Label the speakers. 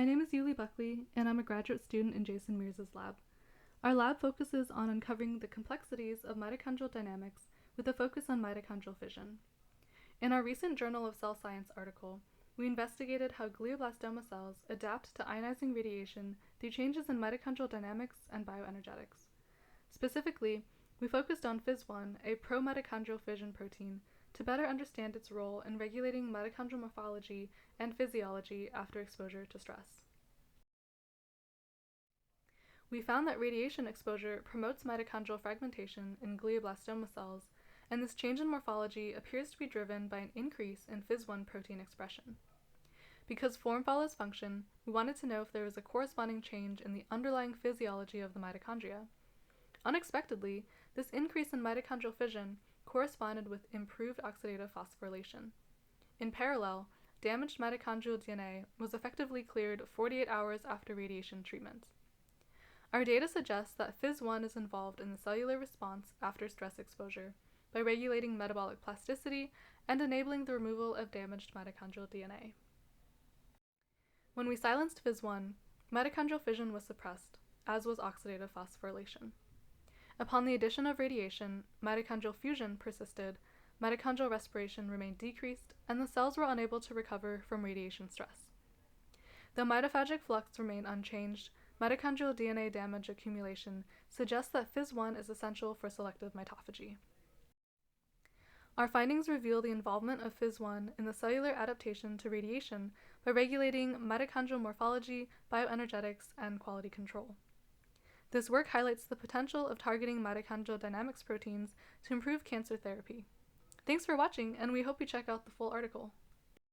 Speaker 1: My name is Yuli Buckley, and I'm a graduate student in Jason Mears' lab. Our lab focuses on uncovering the complexities of mitochondrial dynamics with a focus on mitochondrial fission. In our recent Journal of Cell Science article, we investigated how glioblastoma cells adapt to ionizing radiation through changes in mitochondrial dynamics and bioenergetics. Specifically, we focused on Fis1, a pro-mitochondrial fission protein, to better understand its role in regulating mitochondrial morphology and physiology after exposure to stress. We found that radiation exposure promotes mitochondrial fragmentation in glioblastoma cells, and this change in morphology appears to be driven by an increase in Fis1 protein expression. Because form follows function, we wanted to know if there was a corresponding change in the underlying physiology of the mitochondria. Unexpectedly, this increase in mitochondrial fission corresponded with improved oxidative phosphorylation. In parallel, damaged mitochondrial DNA was effectively cleared 48 hours after radiation treatment. Our data suggests that Fis1 is involved in the cellular response after stress exposure by regulating metabolic plasticity and enabling the removal of damaged mitochondrial DNA. When we silenced Fis1, mitochondrial fission was suppressed, as was oxidative phosphorylation. Upon the addition of radiation, mitochondrial fusion persisted, mitochondrial respiration remained decreased, and the cells were unable to recover from radiation stress. Though mitophagic flux remained unchanged, mitochondrial DNA damage accumulation suggests that Fis1 is essential for selective mitophagy. Our findings reveal the involvement of Fis1 in the cellular adaptation to radiation by regulating mitochondrial morphology, bioenergetics, and quality control. This work highlights the potential of targeting mitochondrial dynamics proteins to improve cancer therapy. Thanks for watching, and we hope you check out the full article.